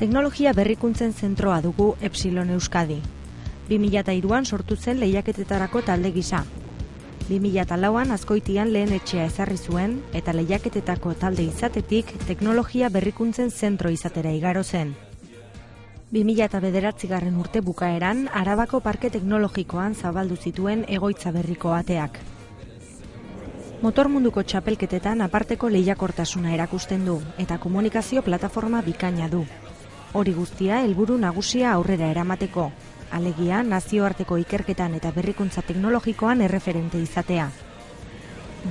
Teknologia berrikuntzen zentroa dugu Epsilon Euskadi. 2003an sortu zen lehiaketetarako talde gisa. 2004an Azkoitian lehen etxea ezarri zuen eta lehiaketetako talde izatetik teknologia berrikuntzen zentro izatera igaro zen. 2009 urte bukaeran Arabako Parke Teknologikoan zabaldu zituen egoitza berriko ateak. Motor munduko txapelketetan aparteko lehiakortasuna erakusten du eta komunikazio plataforma bikaina du. Hori guztia helburu nagusia aurrera eramateko, alegia nazioarteko ikerketan eta berrikuntza teknologikoan erreferente izatea.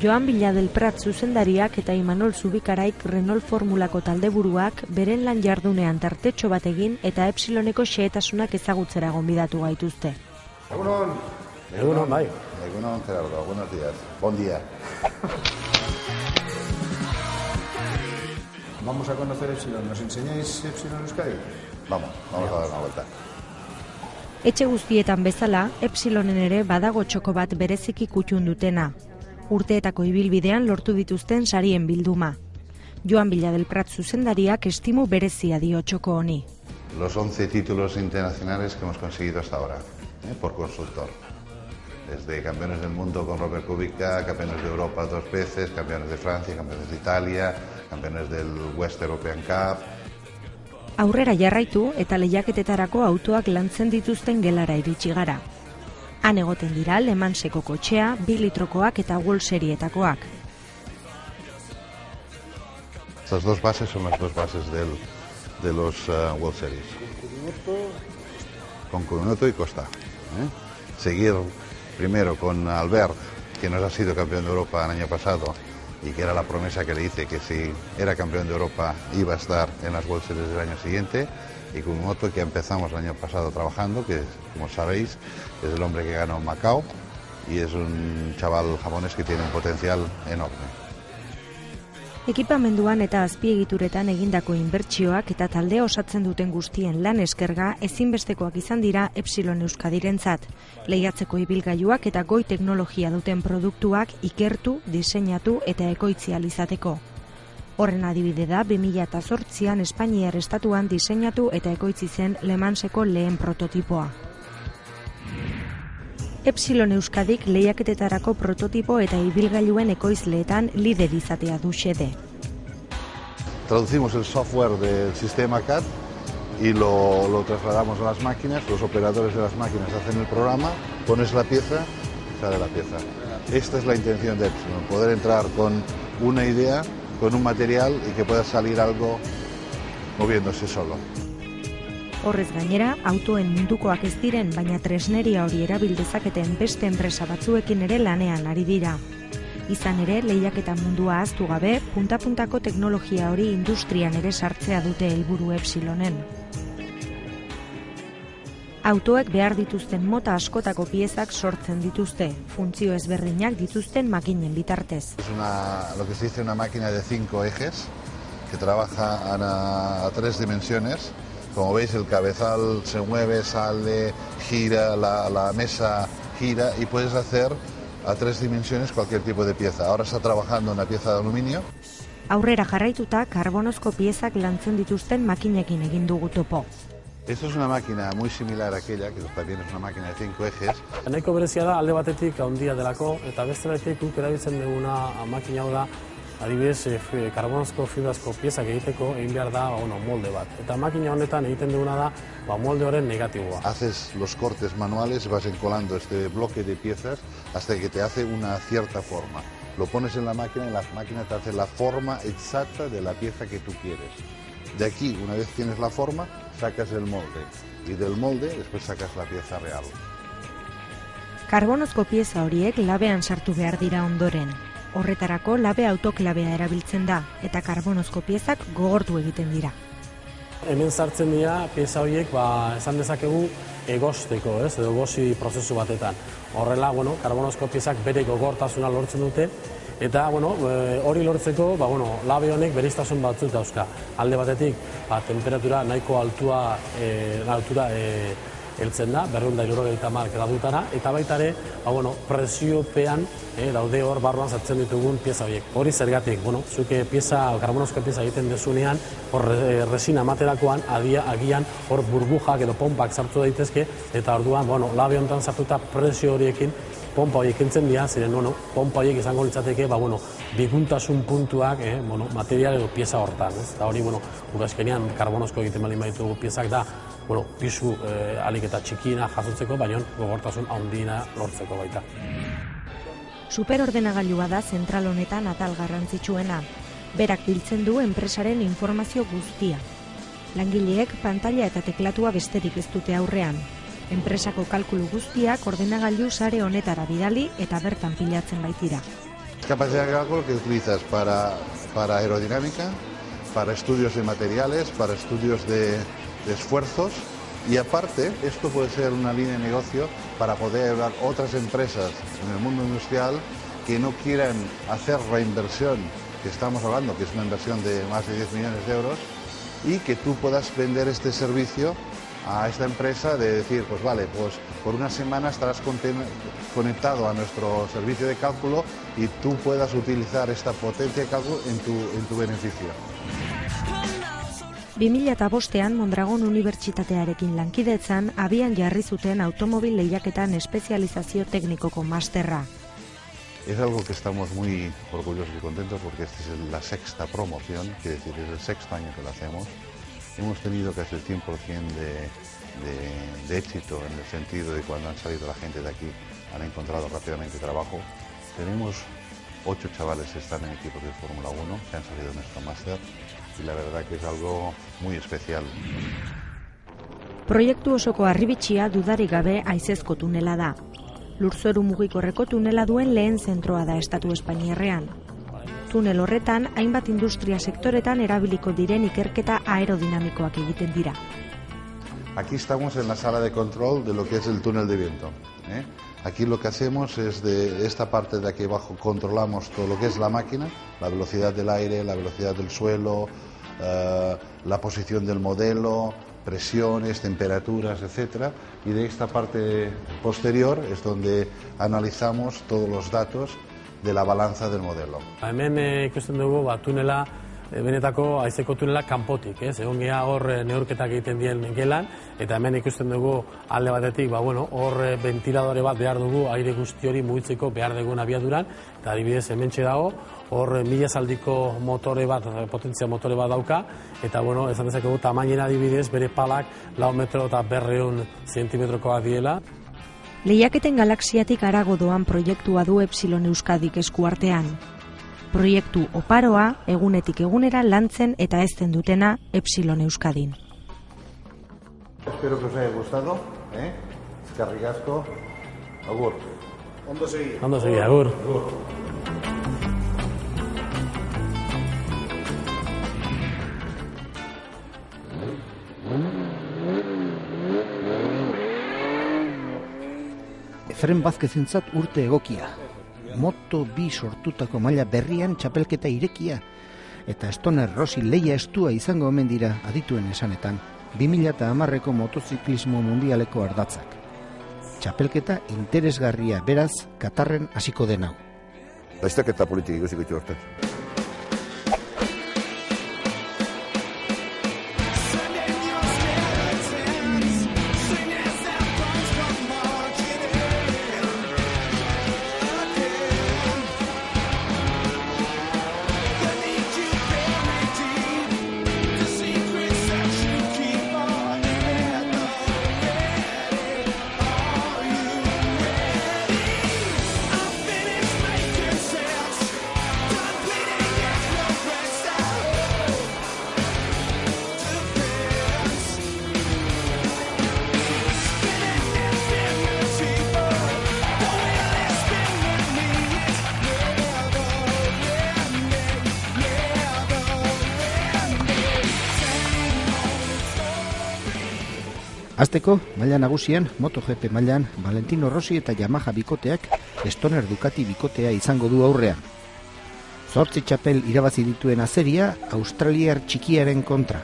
Joan Villadelprat zuzendariak eta Imanol Zubikaraik Renault Formulako taldeburuak beren lan jardunean tartetxo bat egin eta Epsiloneko xehetasunak ezagutzera gonbidatu gaituzte. Egunon. Egunon, bai. Egunon, Gerardo. Buenos días. Bon día. Vamos a conocer Epsilon. ¿Nos enseñáis Epsilon Euskadi? Vamos a dar una vuelta. Etxe guztietan bezala, Epsilonen ere badago txoko bat bereziki kutxun dutena. Urteetako ibilbidean lortu dituzten sarien bilduma. Joan Villadelprat zuzendariak estimu berezia dio txoko honi. Los 11 títulos internacionales que hemos conseguido hasta ahora, por constructor. Desde campeones del mundo con Robert Kubica, campeones de Europa 2 veces, campeones de Francia, campeones de Italia, campeones del West European Cup. Aurrera jarraitu eta lehiaketetarako autoak lantzen dituzten gelara iritsi gara. Han egoten dira Le Manseko kotxea, 2 litrokoak eta World Serietakoak. Estas dos bases son las dos bases de los World Series. Con Curunoto y Costa. Seguir primero con Albert, que nos ha sido campeón de Europa el año pasado y que era la promesa que le hice, que si era campeón de Europa iba a estar en las World Series del año siguiente, y Kurumoto, que empezamos el año pasado trabajando, que como sabéis es el hombre que ganó Macao y es un chaval japonés que tiene un potencial enorme. Ekipamenduan eta azpiegituretan egindako inbertsioak eta taldea osatzen duten guztien lan eskerga ezinbestekoak izan dira Epsilon Euskadirentzat. Lehiatzeko ibilgailuak eta goi teknologia duten produktuak ikertu, diseinatu eta ekoitzi ahal izateko. Horren adibide da 2008an Espainiar estatuan diseinatu eta ekoitzi zen Le Manseko lehen prototipoa. Epsilon Euskadik lehiaketetarako prototipo eta ibilgailuen ekoizleetan lider izatea du xede. Traducimos el software del sistema CAD y lo trasladamos a las máquinas, los operadores de las máquinas hacen el programa, pones la pieza, sale la pieza. Esta es la intención de Epsilon, poder entrar con una idea, con un material y que pueda salir algo moviéndose solo. Horrez gainera, autoen mundukoak ez diren, baina tresneria hori erabil dezaketen beste enpresa batzuekin ere lanean ari dira. Izan ere, lehiaketa mundua ahaztu gabe, punta-puntako teknologia hori industrian ere sartzea dute helburu Epsilonen. Autoek behar dituzten mota askotako piezak sortzen dituzte, funtzio ezberdinak dituzten makinen bitartez. Es lo que se dice una máquina de 5 ejes, que trabaja a 3 dimensiones. Como veis, el cabezal se mueve, sale, gira, la mesa gira y puedes hacer a 3 dimensiones cualquier tipo de pieza. Ahora está trabajando una pieza de aluminio. Aurrera jarraituta, karbonozko piezak lantzen dituzten makinekin egin dugu topo. Esto es una máquina muy similar a aquella, que también es una máquina de 5 ejes. Nahiko berezia da alde batetik handia delako eta beste batetik guk erabiltzen duguna makina hau da adibidez karbonozko fibrazko piezak egiteko egin behar da molde bat. Eta makina honetan egiten duguna da molde horren negatiboa. Haces los cortes manuales, vas encolando este bloque de piezas hasta que te hace una cierta forma. Lo pones en la máquina y la máquina te hace la forma exacta de la pieza que tú quieres. De aquí, una vez tienes la forma, sacas el molde. Y del molde después sacas la pieza real. Karbonozko pieza horiek labean sartu behar dira ondoren. Horretarako labe autoklabea erabiltzen da, eta karbonozko piezak gogortu egiten dira. Hemen sartzen dira pieza horiek, esan dezakegu egosteko, edo gozi prozesu batetan. Horrela, karbonozko piezak bere gogortasuna lortzen dute, eta hori lortzeko, labe honek bereiztasun batzuk dauzka. Alde batetik, temperatura nahiko altura heltzen da, 270 gradutara, eta baita ere, presiopean daude hor barruan sartzen ditugun pieza horiek. Hori zergatik, zuke karbonozko pieza egiten dezunean, hor resina materakoan, agian hor burbujak edo pompak sartu daitezke, eta orduan, labe honetan sartuta presio horiekin, pompa horiek entzen dira, ziren, pompa horiek izango litzateke, biguntasun puntuak, material edo pieza hortan. Eta hori, urazkenean karbonozko egiten baldin baditugu piezak da, pisu alik eta txikiena jasotzeko, baina gogortasun handiena lortzeko baita. Superordenagailua da zentral honetan atal garrantzitsuena. Berak biltzen du enpresaren informazio guztia. Langileek pantaila eta teklatua besterik ez dute aurrean. Enpresako kalkulu guztiak ordenagailu sare honetara bidali eta bertan pilatzen baitira. Capacidad de cálculo que utilizas para aerodinámica, para estudios de materiales, para estudios de esfuerzos, y aparte esto puede ser una línea de negocio para poder dar otras empresas en el mundo industrial que no quieran hacer la inversión que estamos hablando, que es una inversión de más de 10 millones de euros, y que tú puedas vender este servicio a esta empresa de decir, pues vale, pues por una semana estarás conectado a nuestro servicio de cálculo y tú puedas utilizar esta potencia de cálculo en tu beneficio. 2005an Mondragon Unibertsitatearekin lankidetzan abian jarri zuten automobil lehiaketan espezializazio teknikoko masterra. Es algo que estamos muy orgullosos y contentos porque esta es la sexta promoción, quiere decir, es el sexto año que lo hacemos. Hemos tenido casi el 100% de éxito en el sentido de cuando han salido la gente de aquí, han encontrado rápidamente trabajo. Tenemos 8 chavales que están en equipos de Fórmula 1 que han salido de nuestro máster y la verdad que es algo muy especial. Proiektu osoko harribitxia dudarik gabe haizezko tunela da. Lurzoru mugikorreko tunela duen lehen zentroa da estatu espainiarrean. Tunel horretan, hainbat industria sektoretan erabiliko diren ikerketa aerodinamikoak egiten dira. Aquí estamos en la sala de control de lo que es el túnel de viento. Aquí lo que hacemos es de esta parte de aquí abajo controlamos todo lo que es la máquina, la velocidad del aire, la velocidad del suelo, la posición del modelo, presiones, temperaturas, etc. Y de esta parte posterior es donde analizamos todos los datos de la balanza del modelo. Hemen ikusten dugu tunela, benetako haizeko tunela kanpotik, egon gea hor neurketak egiten dien gelan, eta hemen ikusten dugu alde batetik, hor ventiladore bat behar dugu aire guzti hori mugitzeko behar dugun abiaduran, eta adibidez hementxe dago, hor 1000 zaldiko motore bat, potentzia motore bat dauka, eta esan dezakegu tamainen adibidez bere palak 4 metro eta 200 zentimetrokoak diela. Lehiaketen galaxiatik harago doan proiektua du Epsilon Euskadik eskuartean. Proiektu oparoa egunetik egunera lantzen eta ezten dutena Epsilon Euskadin. Espero que os haya gustado, eskerrik asko, agur. Ondo segi. Ondo segi, agur. Efren Bazkezentzat urte egokia. Moto2 sortutako maila berrian txapelketa irekia eta Stoner Rossi lehia estua izango omen dira adituen esanetan 2010ko motoziklismo mundialeko ardatzak. Txapelketa interesgarria beraz Katarren hasiko den hau. Lasterketa politik ikusiko txortan. Azteko, maila nagusian, MotoGP mailan, Valentino Rossi eta Yamaha bikoteak Stoner Ducati bikotea izango du aurrean. 8 txapel irabazi dituen azeria australiar txikiaren kontra.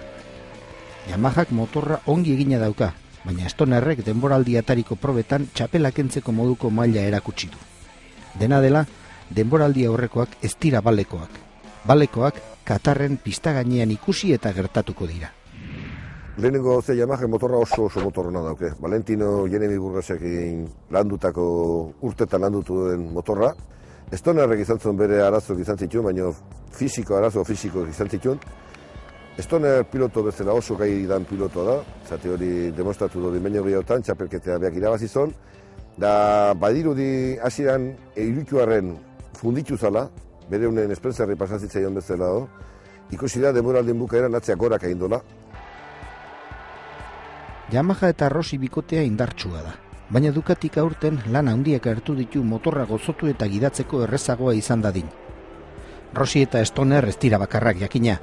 Yamahak motorra ongi egina dauka, baina Stonerrek denboraldi atariko probetan txapela kentzeko moduko maila erakutsi du. Dena dela, denboraldi aurrekoak ez dira balekoak. Balekoak Katarren pista gainean ikusi eta gertatuko dira. Lehenengo gauze Yamaha motorra oso motorrona dauke. Valentino Jeremy Burgasekin landutako urtetan landutu den motorra. Stonerrek izan zuen bere arazoak izan zituen, baina arazo fisiko izan zituen. Stoner piloto bezala oso gai dan pilotoa da, zati hori demostratu du dimenio gehiagotan, txapelketea beak irabazizon, da badirudi hasieran irutuaren funditu zala, bere honen espentzarri pasazitzaion bezala do, ikusi da denboraldien bukaeran atzeak gorak egin dola. Yamaha eta Rossi bikotea indartsua da, baina Ducatik aurten lan handiak hartu ditu motorra gozotu eta gidatzeko errezagoa izan dadin. Rossi eta Stoner ez dira bakarrak jakina,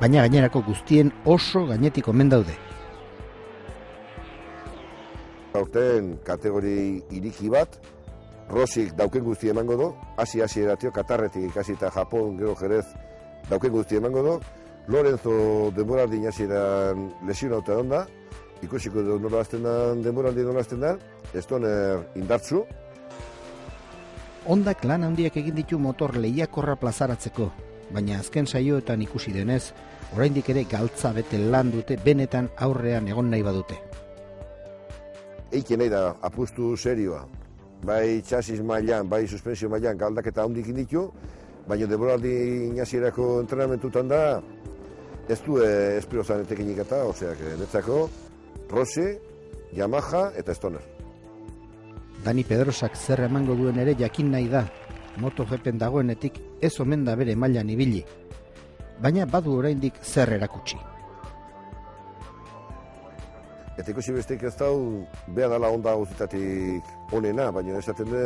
baina gainerako guztien oso gainetik omen daude. Aurten kategori iriki bat, Rossik dauken guzti emango du, hasi-eratio, Katarretik ikasi eta Japon, gero Jerez, dauken guzti emango du, Lorenzo denboraldin hasieran lesionauta egon da, ikusiko du nola hasten da, denboraldin nola hasten da, Stoner indartsu. Hondak lan handiak egin ditu motor lehiakorra plazaratzeko, baina azken saioetan ikusi denez, oraindik ere galtza bete lan dute benetan aurrean egon nahi badute. Eiken nahi da apustu serioa, bai txasis mailan, bai suspensio mailan galdaketa handik inditu, baina denboraldi hasierako entrenamentutan da, ez du espirozan etekinik eta, oseak, netzako, Rossi, Yamaha eta Stoner. Dani Pedrosak zer emango duen ere jakin nahi da, MotoGPen dagoenetik ez omen da bere mailan ibili, baina badu oraindik zer erakutsi. Eta ikusi besteik ez dau, beha dala onda guztitatik onena, baina esaten du,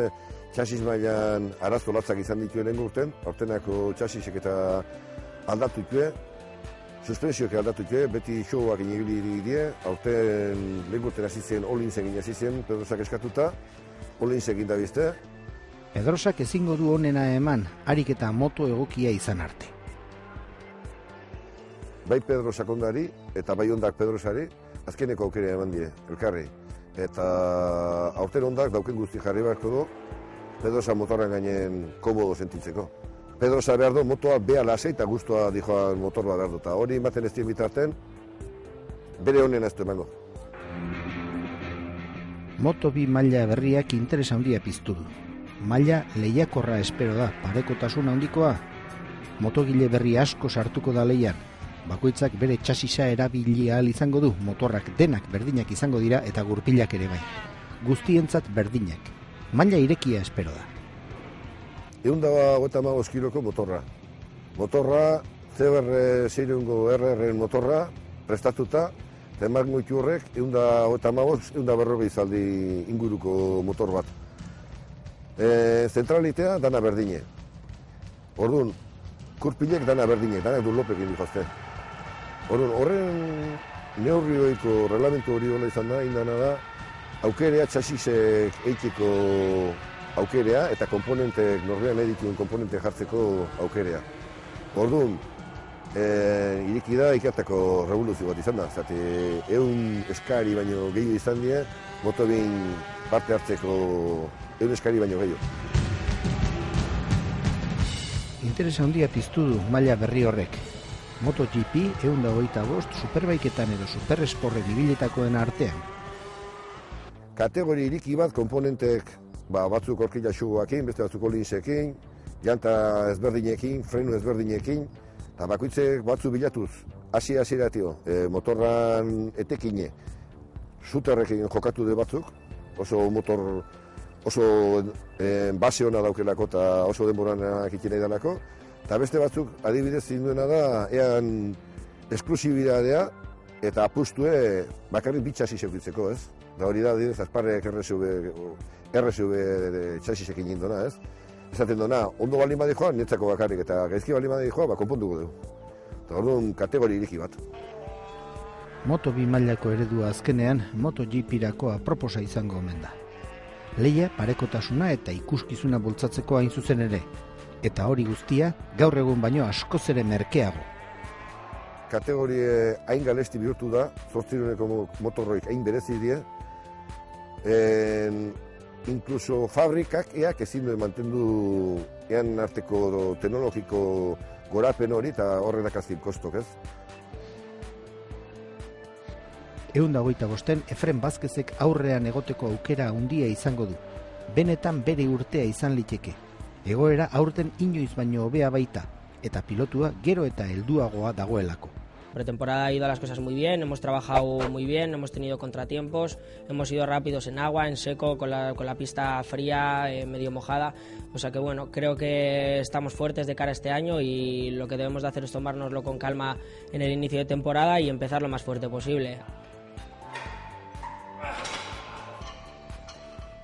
txasis mailan arazo latzak izan dituen lehen urten, aurtenako txasisek eta aldatu ditue, suspensioak aldatu ditue, beti showak inibili die, aurten lehen urten hasi zen, Olinz egin hasi zen, Pedrosak eskatuta, Olinz egin da bizte. Pedrosak ezingo du onena eman, harik eta moto egokia izan arte. Bai Pedrosak ondari, eta bai ondak Pedrosari, azkeneko aukera eman die, elkarri. Eta aurten ondak dauken guzti jarri beharko du, Pedrosa motorran gainen komodo sentitzeko. Pedrosa behar du, motoa beha lasei eta guztua dijoan motorra behar du. Eta hori ematen ez dien bitarten, bere honen ez du emango. Moto2 maila berriak interes handia piztu du. Maila lehiakorra espero da, parekotasun handikoa. Motogile berri asko sartuko da lehian. Bakoitzak bere txasisa erabili ahal izango du, motorrak denak berdinak izango dira eta gurpilak ere bai. Guztientzat berdinak. Maila irekia espero da. 155 kiloko motorra. Motorra, CBR 600 RR motorra, prestatuta, eta emango iturrek 155-140 zaldi inguruko motor bat. Zentralitea dana berdine. Orduan, kurpilek dana berdine, dana du lopek egin dihazte. Orduan, horren neurrioiko reglamentu hori hola izan da, indana da, aukerea txasisek eiteko aukerea eta komponentek, norbean edituen komponente jartzeko aukerea. Orduan, iriki da ikertako revoluzio bat izan da, zate 100 eskari baino gehiago izan die, Moto2 parte hartzeko 100 eskari baino gehiago. Interesa handia piztu du maila berri horrek. MotoGP 125 superbaiketan edo superesporren ibilitakoen artean. Kategori iriki bat komponentek batzuk orkila xugoakin, beste batzuk olinsekin, janta ezberdinekin, frenu ezberdinekin, eta bakoitzek batzu bilatuz, hasi-eratio, motorran etekine, zuterrekin jokatu de batzuk, oso motor, oso base hona daukelako eta oso denboran egiten nahi dalako, eta beste batzuk adibidez zinduena da, ean esklusibidadea eta apustue bakarrik bitxasi zeukitzeko, ez? Da hori da, adibidez, azparrek RSV txasisekin indona, ez? Esaten dona, ondo baldin badi joan, netzako bakarrik, eta gaizki baldin badi joan, konponduko dugu. Eta orduan, kategori iriki bat. Moto2 mailako eredua azkenean, MotoGP-rako aproposa izango omen da. Lehia, parekotasuna eta ikuskizuna bultzatzeko hain zuzen ere. Eta hori guztia, gaur egun baino askoz ere merkeago. kategorie hain galesti bihurtu da, 800 motorroik hain berezi die, inkluso fabrikak eak ezin duen mantendu ean arteko teknologiko gorapen hori eta horrenak azkin kostok, ez? 125 Efren Vázquezek aurrean egoteko aukera handia izango du. Benetan bere urtea izan liteke. Egoera aurten inoiz baino hobea baita, eta pilotua gero eta helduagoa dagoelako. Pretemporada ha ido las cosas muy bien, hemos trabajado muy bien, no hemos tenido contratiempos, hemos ido rápidos en agua, en seco, con la pista fría, medio mojada. O sea que bueno, creo que estamos fuertes de cara a este año y lo que debemos de hacer es tomárnoslo con calma en el inicio de temporada y empezar lo más fuerte posible.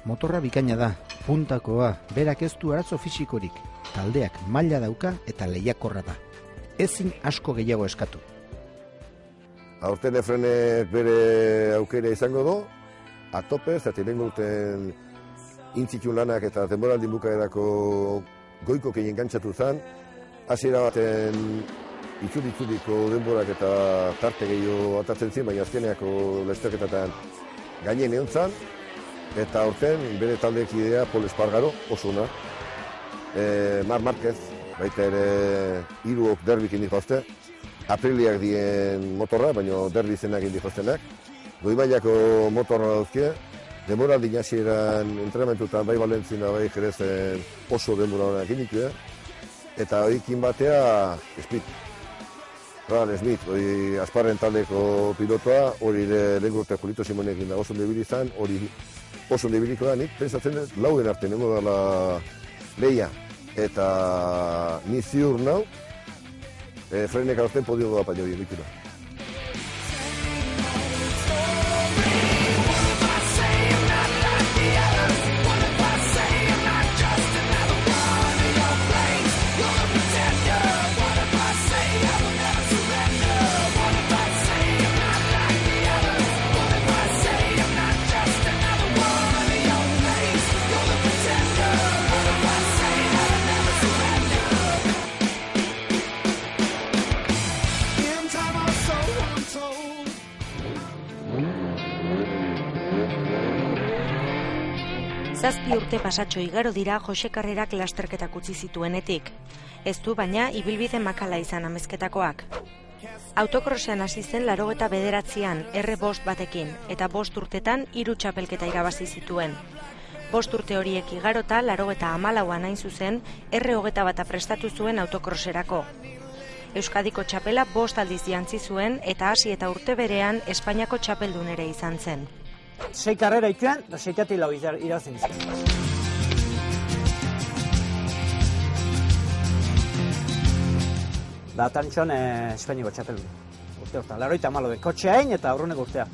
Motorra bikaina da, puntakoa, berak ez du arazo fisikorik, taldeak maila dauka eta lehiakorra da. Ezin asko gehiago eskatu. Aurten Efrenek bere aukera izango du, atope, zati lehenko urten intzitun lanak eta denboraldin bukaerako goiko keien gantzatu zen, hasiera baten itzudiko denborak eta tarte gehiago atatzen zin, baina azkeneako lasterketatan gainen egon zen, eta aurten bere taldekidea Pol Espargaro, oso ona, Mar Márquez, baita ere hiruok derbik indihozte, apriliak dien motorra, baina derbi zenak indihoztenak, goi-mailako motorra dauzkie, denboraldi hasieran entrenamentutan bai Valentzien da bai Jerezen oso denbora honak inditu, eta hoikin batea Smith, hori Asparren taldeko pilotoa, hori lehen urte Julito Simonekin da oso debili izan, hori oso debiliko da, nik pensatzen dut lauden arte nengo dela lehia, eta ni ziur nau, Frenek aurten podio da paio dien bitira. Zazpi urte pasatxo igaro dira Jose Karrerak lasterketak utzi zituenetik. Ez du baina ibilbide makala izan amezketakoak. Autokrossean hasi zen 89an R5 batekin eta 5 urtetan 3 txapelketa irabazi zituen. 5 urte horiek igarota 94an hain zuzen R21 prestatu zuen autokrosserako. Euskadiko txapela 5 aldiz jantzi zuen eta hasi eta urte berean Espainiako txapeldun ere izan zen. 6 karrera ikuan, da 6 lau irabazen izan. Da tantxon Espainiako txapeldun. Urte hortan, 90 kotxea hain eta aurruneko urtea.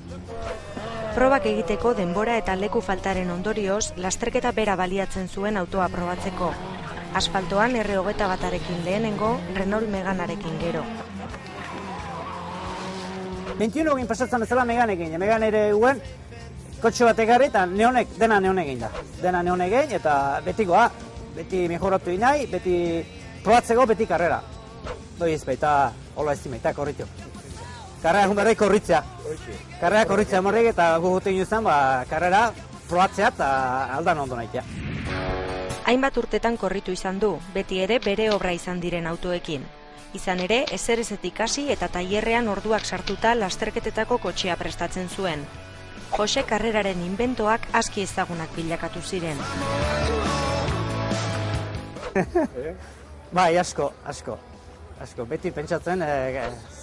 Probak egiteko denbora eta leku faltaren ondorioz, lasterketa bera baliatzen zuen autoa probatzeko. Asfaltoan R21arekin lehenengo, Renault Meganarekin gero. 21 egin pasatzen bezala Meganekin, Megan ere guen, kotxe bat egarri eta dena neon egin da. Dena neon egin eta betikoa, beti mejoratu nahi, beti probatzeko, beti karrera. Doi ez baita, hola ez dimaita, korritu. Karrera egun berrei korritzea. Karrera korritzea morrek eta gugutu inuzan, karrera probatzea eta aldan ondo nahitea. Hainbat urtetan korritu izan du, beti ere bere obra izan diren autoekin. Izan ere, ezerezetik hasi eta tailerrean orduak sartuta lasterketetako kotxea prestatzen zuen. Jose Karreraren inbentoak aski ezagunak bilakatu ziren. Bai, asko. Beti pentsatzen,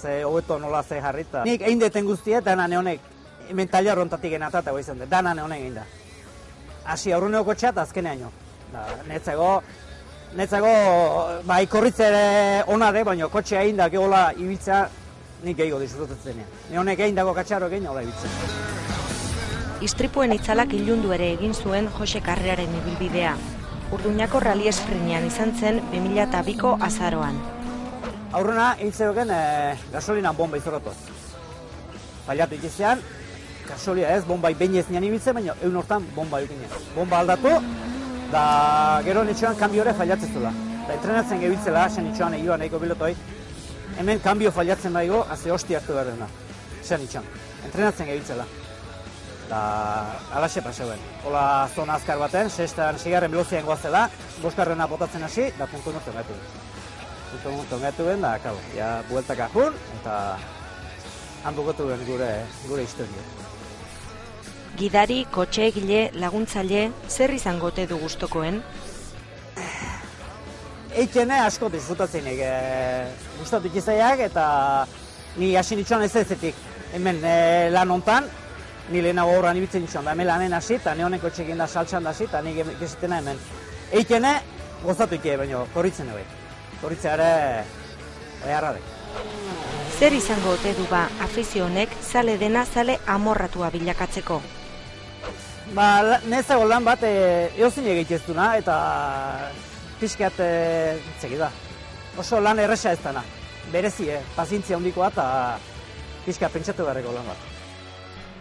ze hobeto nola ze jarrita. Nik egin deten guztia, dana neonek, hemen tailer hontatik genatata izan dut, dana neonek egin da. Hasi aurruneko kotxea eta azkenean. Netzago, ikorritzere onare, baina kotxea egin da gehola ibiltzea nik gehiago disfrutatzen. Neonek egin dago katxaro egin hola ibiltzea. Istripuen itzalak ilundu ere egin zuen Jose Karreraren ibilbidea. Urduñako rally sprintean izan zen 2002ko azaroan. Aurrena egin zegoen gasolina bomba izoratoz. Baliatu itizean, gasolia ez, bombai behin ez nian ibiltzen, baina egun hortan bomba eukinen. Bomba aldatu, da gero nitxoan kanbiore failatzezula. Da entrenatzen gebiltzela, sen nitxoan egioan nahiko pilotoi. hemen kanbio failatzen baigo, haze hosti hartu behar dena. Zean itxan, entrenatzen gehitzela. Da, alaxe paseuen. Hola zona azkar baten, sigarren velozian goazela, boskarrena botatzen hasi, da puntu nortu gaitu. Puntu gaitu ben, da, kabo, ja, bueltak ahun, eta han bukatu ben gure historia. Gidari, kotxe egile, laguntzaile, zer izango ote du gustokoen? Eitene asko disfrutatzen gustatu ikizaiak, eta ni hasi nitxoan ez-ezetik. Hemen lan hontan, ni lehenago horran ibitzen nitxoan, da hemen lanen hasi, eta ne honek kotxekin da saltxan da hasi, eta nik ikizitena hemen. Eitene gozatu ike, baina korritzen bai. Korritzea ere, beharra dek. Zer izango ote du ba afizio honek zale dena zale amorratua bilakatzeko? Ba, nezago lan bat eozin egiteztuna eta pixkat txeki da. Oso lan erresa ez dana. Berezi, pazientzia handikoa eta pixkat pentsatu beharreko lan bat.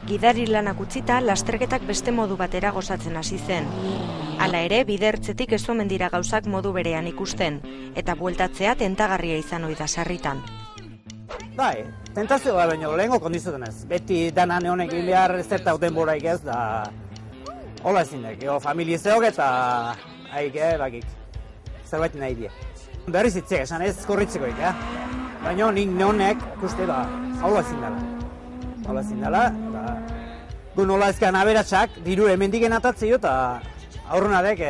Gidari lanak utzita, lasterketak beste modu batera gozatzen hasi zen. Hala ere, bide ertzetik ez omen dira gauzak modu berean ikusten, eta bueltatzea tentagarria izan ohi da sarritan. Bai, tentazio da baino, lehenko kondizioten ez. Beti dana nehonek egin behar zerta denboraik ez, da hola ezinek, familiezeok eta haik, bakik, zerbait nahi die. Berriz itziek, esan ez korritzekoik, baina nik nehonek, ikuste, hola ezin dela. Hola ezin dela, gu nola ezkan aberatsak, diru hemendiken atatzeo eta aurrunarek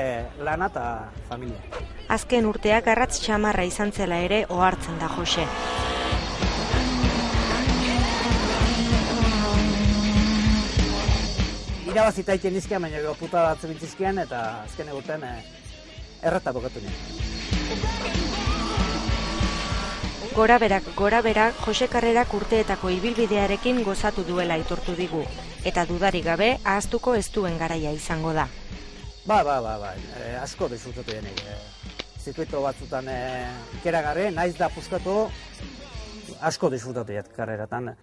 lana eta familia. Azken urteak arratz txamarra izan zela ere ohartzen da Jose. Irabazita iten nizkian, baina puta batzu bintzizkian eta azken egurten erreta bokatu nien. Gora berak, Jose Karrerak urteetako ibilbidearekin gozatu duela aitortu digu, eta dudarik gabe ahaztuko ez duen garaia izango da. Ba, asko disfrutatu denek. Zirkuito batzutan ikeragarri, naiz da puskatu, asko disfrutatu denek karreratan.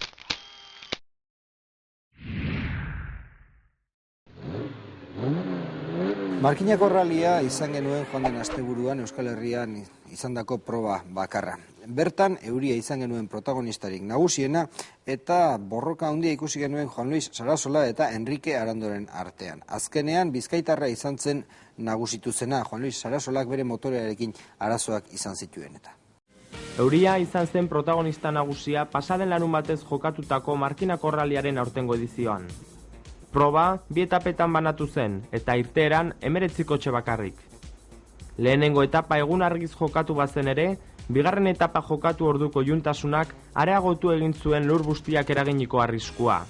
Markinako ralia izan genuen joan den asteburuan Euskal Herrian izandako proba bakarra. Bertan, euria izan genuen protagonistarik nagusiena eta borroka handia ikusi genuen Juan Luis Sarasola eta Enrique Arandoren artean. Azkenean, Bizkaitarra izan zen nagusitu zena, Juan Luis Sarasolak bere motorearekin arazoak izan zituen eta. Euria izan zen protagonista nagusia pasaden larun batez jokatutako Markinako raliaren aurtengo edizioan. Proba, 2 etapetan banatu zen, eta irteeran 19 kotxe bakarrik. Lehenengo etapa egun argiz jokatu bazen ere, bigarren etapa jokatu orduko juntasunak areagotu egin zuen lur bustiak eraginiko arriskua.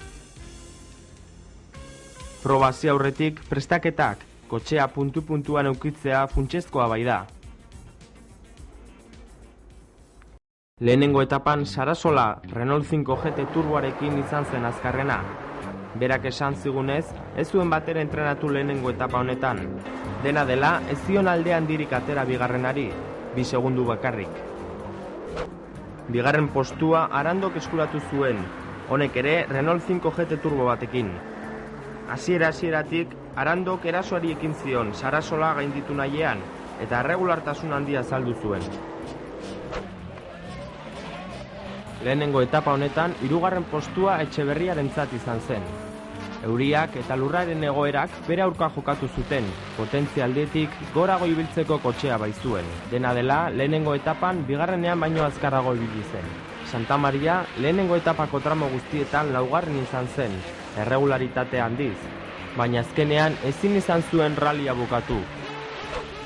Proba hasi aurretik, prestaketak, kotxea puntu-puntuan eukitzea funtsezkoa bai da. Lehenengo etapan Sarasola Renault 5 GT turboarekin izan zen azkarrena. Berak esan zigunez, ez zuen batera entrenatu lehenengo etapa honetan. Dena dela, ez zion aldean dirik atera bigarrenari, 2 segundu bakarrik. Bigarren postua Arandok eskuratu zuen, honek ere Renault 5 GT turbo batekin. Hasieratik Arandok erasoari ekin zion Sarasola gainditu nahiean, eta erregulartasun handia azaldu zuen. Lehenengo etapa honetan, 3. postua Etxeberriarentzat izan zen. Euriak eta lurraren egoerak bere aurka jokatu zuten, potentzialdetik gorago ibiltzeko kotxea baizuen. Dena dela, lehenengo etapan bigarrenean baino azkarrago ibili zen. Santa Maria lehenengo etapako tramo guztietan 4. izan zen, erregularitate handiz, baina azkenean ezin izan zuen ralia bukatu.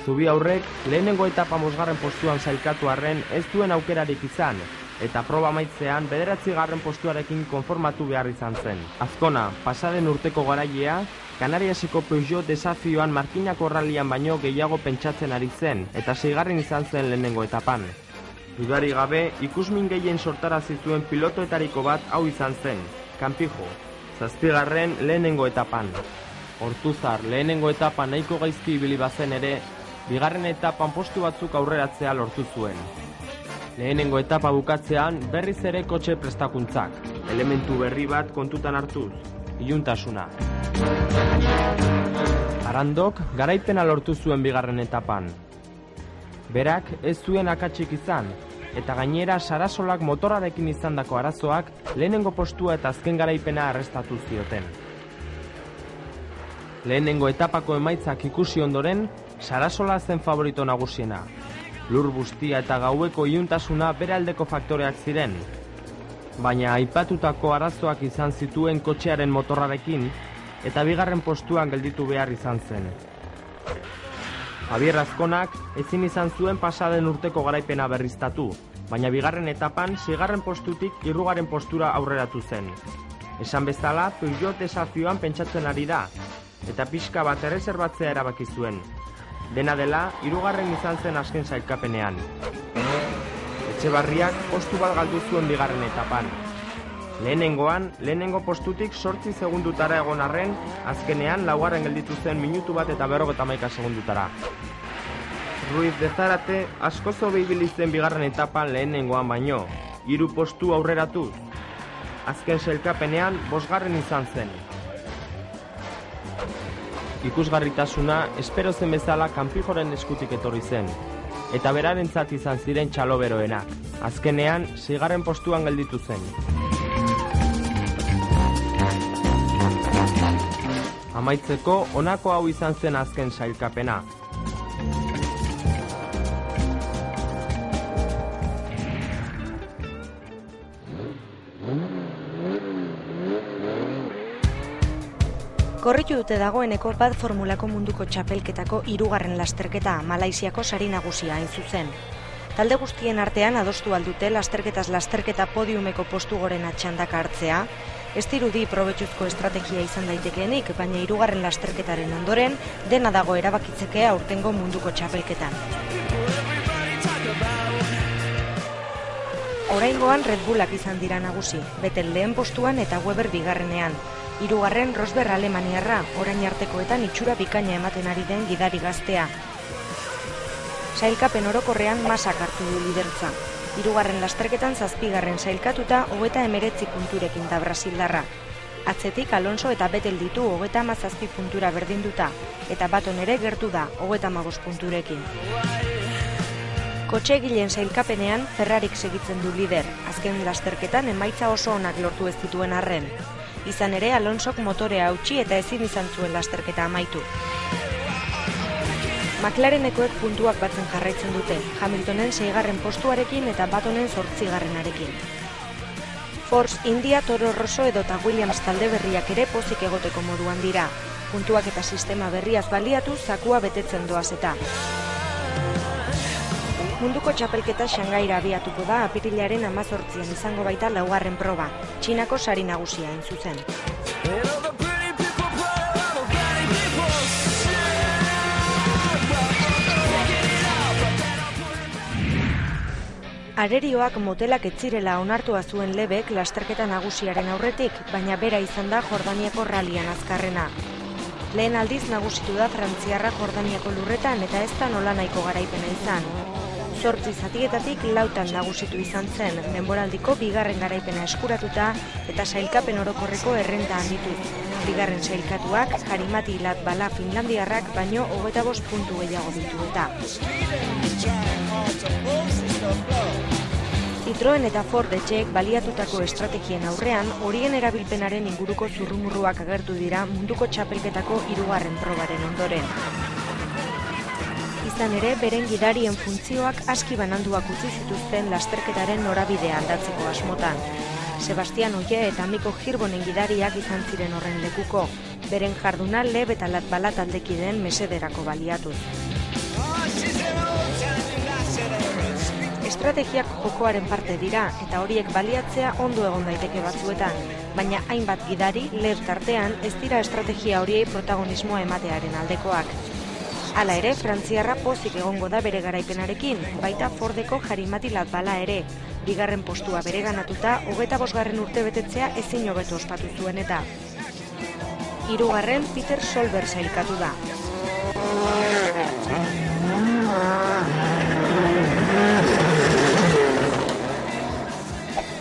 Zubi aurrek lehenengo etapa 5. postuan sailkatu arren ez duen aukerarik izan, eta proba maitzean 9. postuarekin konformatu behar izan zen. Azkona, pasaden urteko garailea, Kanariaseko Peugeot desafioan Markinako ralian baino gehiago pentsatzen ari zen, eta 6. izan zen lehenengo etapan. Dudarik gabe, ikusmin gehien sortarazi zuen pilotoetariko bat hau izan zen, Campijo, 7. lehenengo etapan. Ortuzar, lehenengo etapan nahiko gaizki ibili bazen ere, 2. etapan postu batzuk aurreratzea lortu zuen. Lehenengo etapa bukatzean berriz ere kotxe prestakuntzak, elementu berri bat kontutan hartuz, iluntasuna. Arandok garaipena lortu zuen 2. etapan. Berak ez zuen akatsik izan, eta gainera Sarasolak motorrarekin izandako arazoak lehenengo postua eta azken garaipena arrestatu zioten. Lehenengo etapako emaitzak ikusi ondoren, Sarasola zen favorito nagusiena. Lur bustia eta gaueko iluntasuna bere aldeko faktoreak ziren, baina aipatutako arazoak izan zituen kotxearen motorrarekin eta bigarren postuan gelditu behar izan zen. Javier Azkonak ezin izan zuen pasaden urteko garaipena berriztatu, baina bigarren etapan seigarren postutik hirugarren postura aurreratu zen. Esan bezala, Peugeot desafioan pentsatzen ari da, eta pixka bat erreserbatzea erabaki zuen. Dena dela, hirugarren izan zen azken sailkapenean. Etxebarriak postu bat galdu zuen bigarren etapan. Lehenengo postutik 8 segundutara egon arren, azkenean laugarren gelditu zen minutu bat eta 51 segundutara. Ruiz de Zarate askoz hobe ibili zen bigarren etapan lehenengoan baino, 3 postu aurreratuz. Azken sailkapenean 5. izan zen. Ikusgarritasuna espero zen bezala Kanpijoren eskutik etorri zen, eta berarentzat izan ziren txaloberoenak. Azkenean 6. postuan gelditu zen. Amaitzeko, honako hau izan zen azken sailkapena. Korritu dute dagoeneko bat formulako munduko txapelketako 3. lasterketa, Malaisiako sari nagusia hain zuzen. Talde guztien artean adostu aldute lasterketaz lasterketa podiumeko postu gorena txandaka hartzea, ez dirudi probetxuzko estrategia izan daitekeenik, baina 3. lasterketaren ondoren dena dago erabakitzeke aurtengo munduko txapelketan. Oraingoan Red Bullak izan dira nagusi, Vettel lehen postuan eta Weber bigarrenean. 3. Rosberg Alemaniarra, orain artekoetan itxura bikaina ematen ari den gidari gaztea. Sailkapen orokorrean Masak hartu du lidertza. 3. lasterketan 7. sailkatuta 39 punturekin da Brasildarra. Atzetik Alonso eta Vettel ditu 37 puntura berdinduta, eta Baton ere gertu da 35 punturekin. Kotxegileen sailkapenean Ferrarik segitzen du lider, azken lasterketan emaitza oso onak lortu ez dituen arren. Izan ere, Alonsok motorea hautsi eta ezin izan zuen lasterketa amaitu. McLarenekoek puntuak batzen jarraitzen dute, Hamiltonen 6. postuarekin eta Batonen 8. Force India, Toro Rosso edota Williams talde berriak ere pozik egoteko moduan dira. Puntuak eta sistema berriaz baliatu zakua betetzen doaz eta. Munduko txapelketa Shangaira abiatuko da apirilaren 18an izango baita 4. proba, Txinako sari nagusia hain zuzen. Arerioak motelak ez zirela onartua zuen Lebek lasterketa nagusiaren aurretik, baina bera izan da Jordaniako rallian azkarrena. Lehen aldiz nagusitu da frantziarra Jordaniako lurretan eta ez da nolanahiko garaipena izan. 8 zatietatik 4 nagusitu izan zen, denboraldiko 2. garaipena eskuratuta eta sailkapen orokorreko errenta handitu. 2. sailkatuak, Harimati Latvala finlandiarrak baino 25 puntu gehiago ditu eta. Citroen eta Ford etxeek baliatutako estrategien aurrean, horien erabilpenaren inguruko zurrumurruak agertu dira munduko txapelketako 3. probaren ondoren. Izan ere, beren gidarien funtzioak aski bananduak utzi zituzten lasterketaren norabidea aldatzeko asmotan. Sebastian Oie eta Miko Girbonen gidariak izan ziren horren lekuko, beren jarduna Leb eta Latvala taldekideen mesederako baliatuz. Estrategiak jokoaren parte dira eta horiek baliatzea ondo egon daiteke batzuetan, baina hainbat gidari Leb tartean ez dira estrategia horiei protagonismoa ematearen aldekoak. Hala ere, frantziarra pozik egongo da bere garaipenarekin, baita Fordeko Harimati Latvala ere. 2. postua bereganatuta, 25. urte betetzea ezin hobeto ospatu zuen eta. 3. Peter Solberg sailkatu da.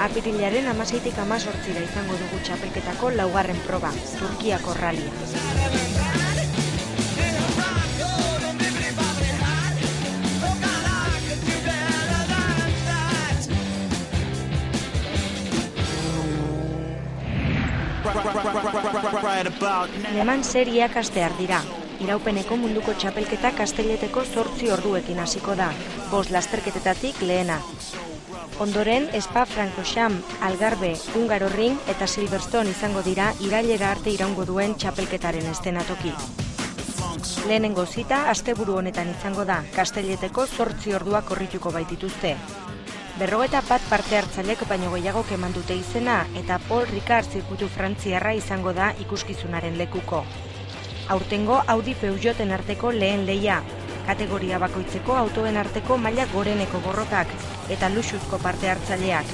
Apirilaren 16tik 18ra izango dugu txapelketako 4. proba, Turkiako rallia. Le Mans seriak hastear dira. Iraupeneko munduko txapelketa Kastelleteko 8 orduekin hasiko da, 5 lasterketetatik lehena. Ondoren, Spa-Francorchamps, Algarve, Hungaroring eta Silverstone izango dira irailera arte iraungo duen txapelketaren eszenatoki. Lehenengo zita asteburu honetan izango da, Kastelleteko 8 orduak korrituko baitituzte. 51 parte hartzaileek baino gehiago eman dute izena eta Paul Ricard zirkuitu frantziarra izango da ikuskizunaren lekuko. Aurtengo Audi Peugeoten arteko lehen lehia, kategoria bakoitzeko autoen arteko maila goreneko borrotak eta luxuzko parte hartzaileak.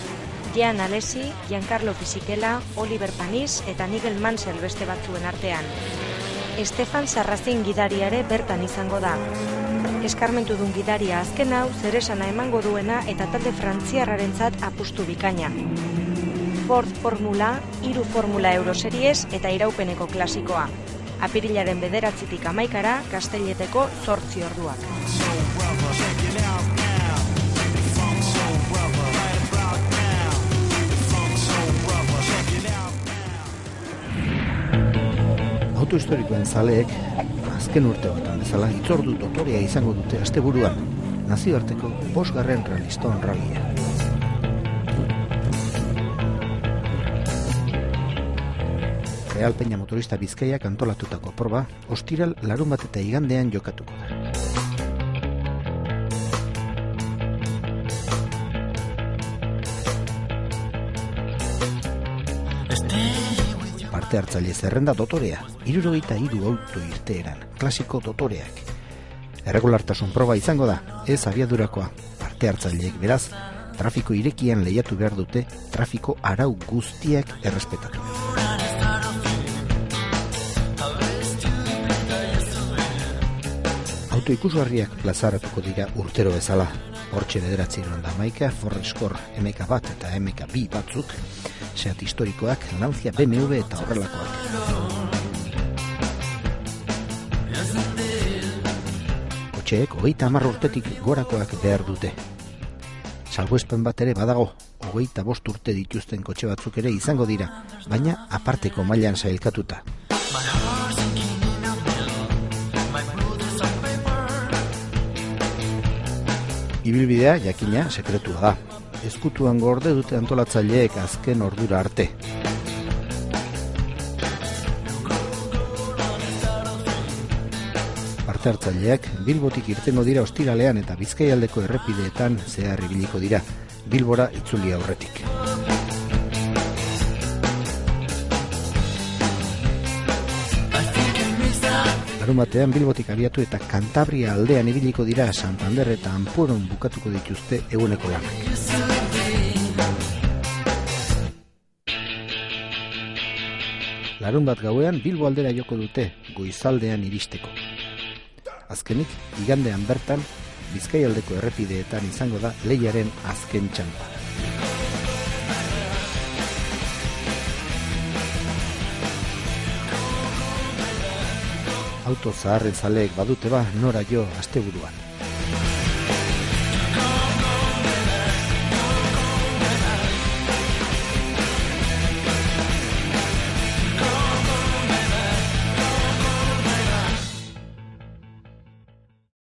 Jean Alesi, Giancarlo Fisichella, Oliver Panis eta Nigel Mansell beste batzuen artean. Stefan Sarrazin gidariare bertan izango da. Eskarmentu dun gidaria azken hau zeresana emango duena eta talde frantziarrarentzat apustu bikaina. Ford Formula, 3 Formula Euroseries eta iraupeneko klasikoa. Apirilaren 9-tik 11-ra, Kastelleteko 8 orduak. Autohistorikoen zaleek, azken urteotan bezala, hitzordu dotorea izango dute asteburuan, nazioarteko 5. Rallystone Rallya. Real Peña Motorista Bizkaiak antolatutako proba, ostiral larunbat eta igandean jokatuko da. Parte hartzaile zerrenda dotorea, 73 auto irteeran, klasiko dotoreak. Erregulartasun proba izango da, ez abiadurakoa. Parte hartzaileek beraz, trafiko irekian lehiatu behar dute, trafiko arau guztiak errespetatu. Auto ikusgarriak plazaratuko dira urtero bezala. Hortxe 911 Ford Escort MK1 eta MK2 batzuk, Seat historikoak, Lancia, BMW eta horrelakoak. Kotxeek 30 urtetik gorakoak behar dute. Salbuespen bat ere badago, 25 urte dituzten kotxe batzuk ere izango dira, baina aparteko mailan sailkatuta. Ibilbidea, jakina, sekretua da. Ezkutuan gorde dute antolatzaileek azken ordura arte. Parte hartzaileak Bilbotik irtengo dira ostiralean eta Bizkaialdeko errepideetan zehar ibiliko dira, Bilbora itzuli aurretik. Larunbatean Bilbotik abiatu eta Kantabria aldean ibiliko dira, Santander eta Ampuron bukatuko dituzte eguneko lanak. Larunbat gauean Bilbo aldera joko dute, goizaldean iristeko. Azkenik, igandean bertan, Bizkaialdeko errepideetan izango da lehiaren azken txanpa. Auto zaharren zaleek badute ba, nora jo asteburuan.